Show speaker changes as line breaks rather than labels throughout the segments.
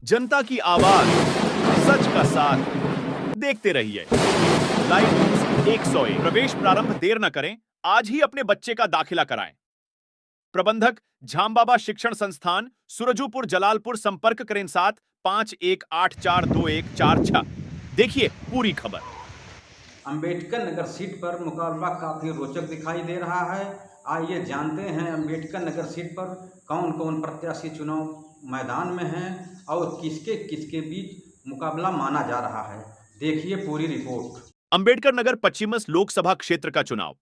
जनता की आवाज, सच का साथ। देखते रहिए लाइव न्यूज 101। प्रवेश प्रारंभ देर न करें, आज ही अपने बच्चे का दाखिला कराएं। प्रबंधक झामबाबा शिक्षण संस्थान, सुरजूपुर, जलालपुर। संपर्क करें 71842146। देखिए पूरी खबर।
अंबेडकर नगर सीट पर मुकाबला काफ़ी रोचक दिखाई दे रहा है। आइए जानते हैं अंबेडकर नगर सीट पर कौन कौन प्रत्याशी चुनाव मैदान में हैं और किसके किसके बीच मुकाबला माना जा रहा है। देखिए पूरी रिपोर्ट।
अंबेडकर नगर पश्चिमस लोकसभा क्षेत्र का चुनाव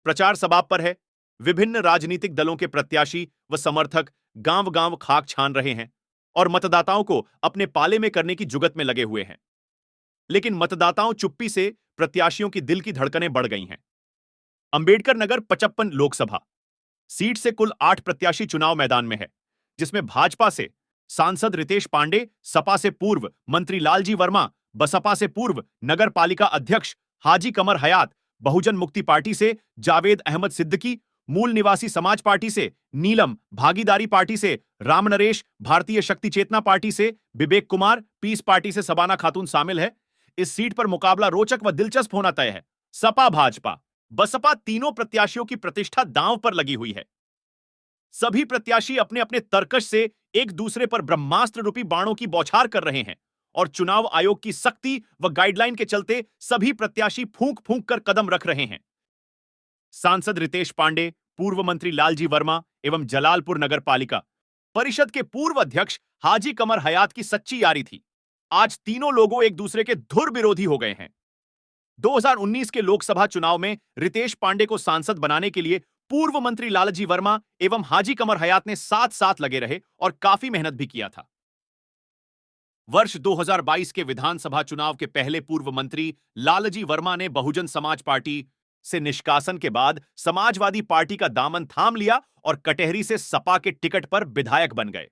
प्रचार सभा पर है। विभिन्न राजनीतिक दलों के प्रत्याशी व समर्थक गांव गांव खाक छान रहे हैं और मतदाताओं को अपने पाले में करने की जुगत में लगे हुए हैं। लेकिन मतदाताओं चुप्पी से प्रत्याशियों की दिल की धड़कनें बढ़ गई हैं। अंबेडकर नगर 55 लोकसभा सीट से कुल 8 प्रत्याशी चुनाव मैदान में है, जिसमें भाजपा से सांसद रितेश पांडे, सपा से पूर्व मंत्री लालजी वर्मा, बसपा से पूर्व नगर पालिका अध्यक्ष हाजी कमर हयात, बहुजन मुक्ति पार्टी से जावेद अहमद सिद्दीकी, मूल निवासी समाज पार्टी से नीलम, भागीदारी पार्टी से राम नरेश, भारतीय शक्ति चेतना पार्टी से विवेक कुमार, पीस पार्टी से सबाना खातून शामिल है। इस सीट पर मुकाबला रोचक व दिलचस्प होना तय है। सपा, भाजपा, बसपा तीनों प्रत्याशियों की प्रतिष्ठा दांव पर लगी हुई है। सभी प्रत्याशी अपने अपने तर्कश से एक दूसरे पर ब्रह्मास्त्र रूपी बाणों की बौछार कर रहे हैं और चुनाव आयोग की सख्ती व गाइडलाइन के चलते सभी प्रत्याशी फूंक फूंक कर कदम रख रहे हैं। सांसद रितेश पांडे, पूर्व मंत्री लालजी वर्मा एवं जलालपुर नगर पालिका परिषद के पूर्व अध्यक्ष हाजी कमर हयात की सच्ची यारी थी। आज तीनों लोगों एक दूसरे के धुर विरोधी हो गए हैं। 2019 के लोकसभा चुनाव में रितेश पांडे को सांसद बनाने के लिए पूर्व मंत्री लालजी वर्मा एवं हाजी कमर हयात ने साथ साथ लगे रहे और काफी मेहनत भी किया था। वर्ष 2022 के विधानसभा चुनाव के पहले पूर्व मंत्री लालजी वर्मा ने बहुजन समाज पार्टी से निष्कासन के बाद समाजवादी पार्टी का दामन थाम लिया और कटहरी से सपा के टिकट पर विधायक बन गए।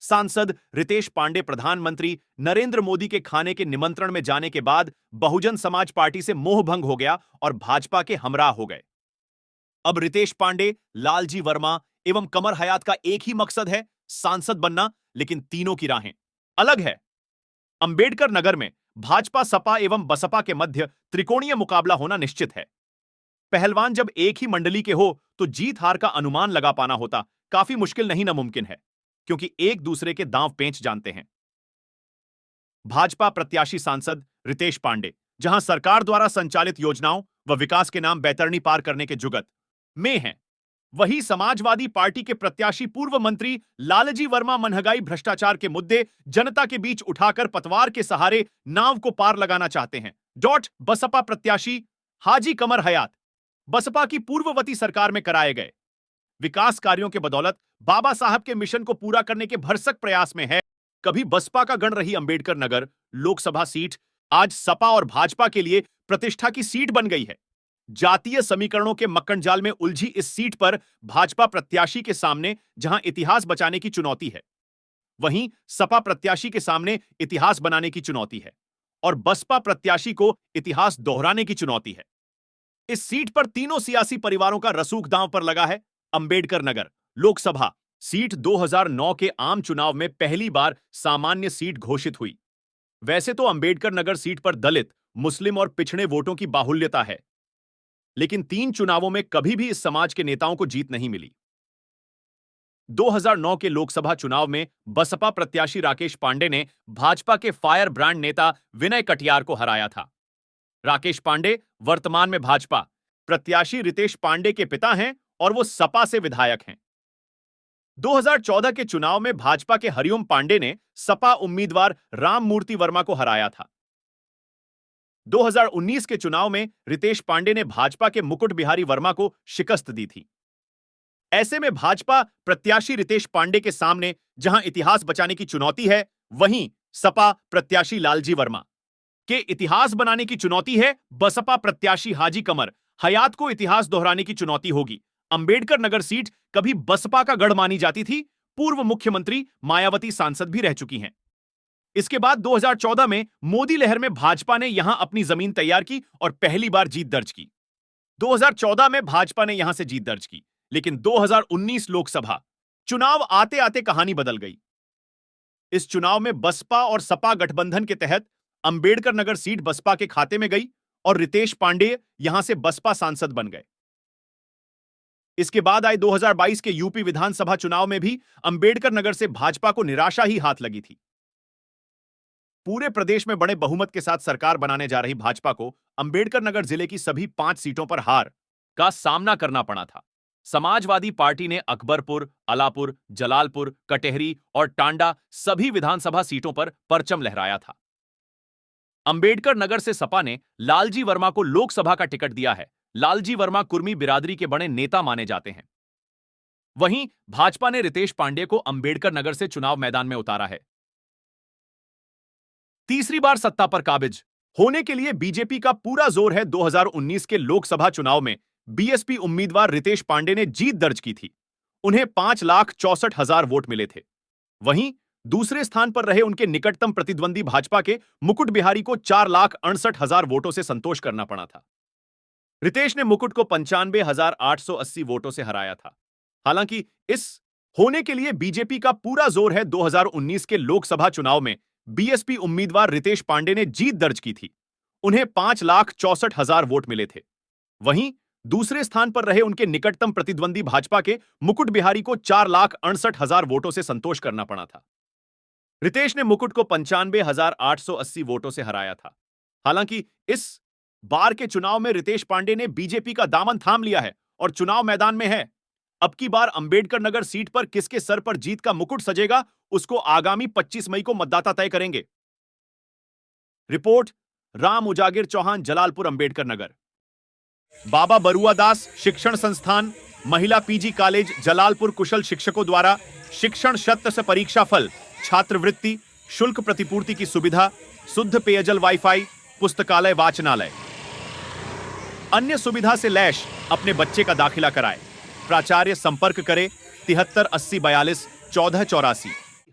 सांसद रितेश पांडे प्रधानमंत्री नरेंद्र मोदी के खाने के निमंत्रण में जाने के बाद बहुजन समाज पार्टी से मोहभंग हो गया और भाजपा के हमराह हो गए। अब रितेश पांडे, लालजी वर्मा एवं कमर हयात का एक ही मकसद है, सांसद बनना, लेकिन तीनों की राहें अलग है। अंबेडकर नगर में भाजपा, सपा एवं बसपा के मध्य त्रिकोणीय मुकाबला होना निश्चित है। पहलवान जब एक ही मंडली के हो तो जीत हार का अनुमान लगा पाना होता काफी मुश्किल नहीं नामुमकिन है, क्योंकि एक दूसरे के दांव पेंच जानते हैं। भाजपा प्रत्याशी सांसद रितेश पांडे जहां सरकार द्वारा संचालित योजनाओं व विकास के नाम बैतरणी पार करने के जुगत में हैं, वहीं समाजवादी पार्टी के प्रत्याशी पूर्व मंत्री लालजी वर्मा महंगाई, भ्रष्टाचार के मुद्दे जनता के बीच उठाकर पतवार के सहारे नाव को पार लगाना चाहते हैं। बसपा प्रत्याशी हाजी कमर हयात बसपा की पूर्ववर्ती सरकार में कराए गए विकास कार्यों के बदौलत बाबा साहब के मिशन को पूरा करने के भरसक प्रयास में है। कभी बसपा का गण रही अंबेडकर नगर लोकसभा सीट आज सपा और भाजपा के लिए प्रतिष्ठा की सीट बन गई है। जातीय समीकरणों के मक्कड़जाल में उलझी इस सीट पर भाजपा प्रत्याशी के सामने जहां इतिहास बचाने की चुनौती है, वहीं सपा प्रत्याशी के सामने इतिहास बनाने की चुनौती है और बसपा प्रत्याशी को इतिहास दोहराने की चुनौती है। इस सीट पर तीनों सियासी परिवारों का रसूख दांव पर लगा है। अंबेडकर नगर लोकसभा सीट 2009 के आम चुनाव में पहली बार सामान्य सीट घोषित हुई। वैसे तो अंबेडकर नगर सीट पर दलित, मुस्लिम और पिछड़े वोटों की बाहुल्यता है, लेकिन 3 चुनावों में कभी भी इस समाज के नेताओं को जीत नहीं मिली। 2009 के लोकसभा चुनाव में बसपा प्रत्याशी राकेश पांडे ने भाजपा के फायर ब्रांड नेता विनय कटियार को हराया था। राकेश पांडे वर्तमान में भाजपा प्रत्याशी रितेश पांडे के पिता हैं और वो सपा से विधायक हैं। 2014 के चुनाव में भाजपा के हरिओम पांडे ने सपा उम्मीदवार राममूर्ति वर्मा को हराया था। 2019 के चुनाव में रितेश पांडे ने भाजपा के मुकुट बिहारी वर्मा को शिकस्त दी थी। ऐसे में भाजपा प्रत्याशी रितेश पांडे के सामने जहां इतिहास बचाने की चुनौती है, वहीं सपा प्रत्याशी लालजी वर्मा के इतिहास बनाने की चुनौती है। बसपा प्रत्याशी हाजी कमर हयात को इतिहास दोहराने की चुनौती होगी। अंबेडकर नगर सीट कभी बसपा का गढ़ मानी जाती थी। पूर्व मुख्यमंत्री मायावती सांसद भी रह चुकी हैं। इसके बाद 2014 में मोदी लहर में भाजपा ने यहां अपनी जमीन तैयार की और पहली बार जीत दर्ज की। 2014 में भाजपा ने यहां से जीत दर्ज की, लेकिन 2019 लोकसभा चुनाव आते आते कहानी बदल गई। इस चुनाव में बसपा और सपा गठबंधन के तहत अंबेडकर नगर सीट बसपा के खाते में गई और रितेश पांडेय यहां से बसपा सांसद बन गए। इसके बाद आए 2022 के यूपी विधानसभा चुनाव में भी अंबेडकर नगर से भाजपा को निराशा ही हाथ लगी थी। पूरे प्रदेश में बड़े बहुमत के साथ सरकार बनाने जा रही भाजपा को अंबेडकर नगर जिले की सभी 5 सीटों पर हार का सामना करना पड़ा था। समाजवादी पार्टी ने अकबरपुर, अलापुर, जलालपुर, कटेहरी और टांडा सभी विधानसभा सीटों पर परचम लहराया था। अंबेडकर नगर से सपा ने लालजी वर्मा को लोकसभा का टिकट दिया है। लालजी वर्मा कुर्मी बिरादरी के बड़े नेता माने जाते हैं। वहीं भाजपा ने रितेश पांडेय को अंबेडकर नगर से चुनाव मैदान में उतारा है। तीसरी बार सत्ता पर काबिज होने के लिए बीजेपी का पूरा जोर है। 2019 के लोकसभा चुनाव में बीएसपी उम्मीदवार रितेश पांडेय ने जीत दर्ज की थी। उन्हें 5,64,000 वोट मिले थे। वहीं दूसरे स्थान पर रहे उनके निकटतम प्रतिद्वंदी भाजपा के मुकुट बिहारी को 4,68,000 वोटों से संतोष करना पड़ा था। रितेश ने मुकुट को 95,880 वोटों से हराया था। हालांकि इस होने के लिए बीजेपी का पूरा जोर है। 2019 के लोकसभा चुनाव में बीएसपी उम्मीदवार रितेश पांडेय ने जीत दर्ज की थी। उन्हें 5,64,000 वोट मिले थे। वहीं दूसरे स्थान पर रहे उनके निकटतम प्रतिद्वंदी भाजपा के मुकुट बिहारी को 4,68,000 वोटों से संतोष करना पड़ा था। रितेश ने मुकुट को 95,880 वोटों से हराया था। हालांकि इस बार के चुनाव में रितेश पांडेय ने बीजेपी का दामन थाम लिया है और चुनाव मैदान में है। अब की बार अंबेडकर नगर सीट पर किसके सर पर जीत का मुकुट सजेगा, उसको आगामी 25 मई को मतदाता तय करेंगे। रिपोर्ट राम उजागिर चौहान, जलालपुर, अंबेडकर नगर। बाबा बरुआ दास शिक्षण संस्थान, महिला पीजी कॉलेज जलालपुर कुशल शिक्षकों द्वारा शिक्षण शर्त से परीक्षा फल, छात्रवृत्ति, शुल्क प्रतिपूर्ति की सुविधा, शुद्ध पेयजल, वाईफाई, पुस्तकालय, वाचनालय, अन्य सुविधा से लैस अपने बच्चे का दाखिला कराए। प्राचार्य संपर्क करें 73 80 42 14 84।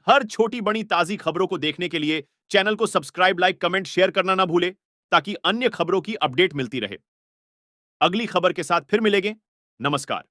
हर छोटी बड़ी ताजी खबरों को देखने के लिए चैनल को सब्सक्राइब, लाइक, कमेंट, शेयर करना ना भूले ताकि अन्य खबरों की अपडेट मिलती रहे। अगली खबर के साथ फिर मिलेंगे। नमस्कार।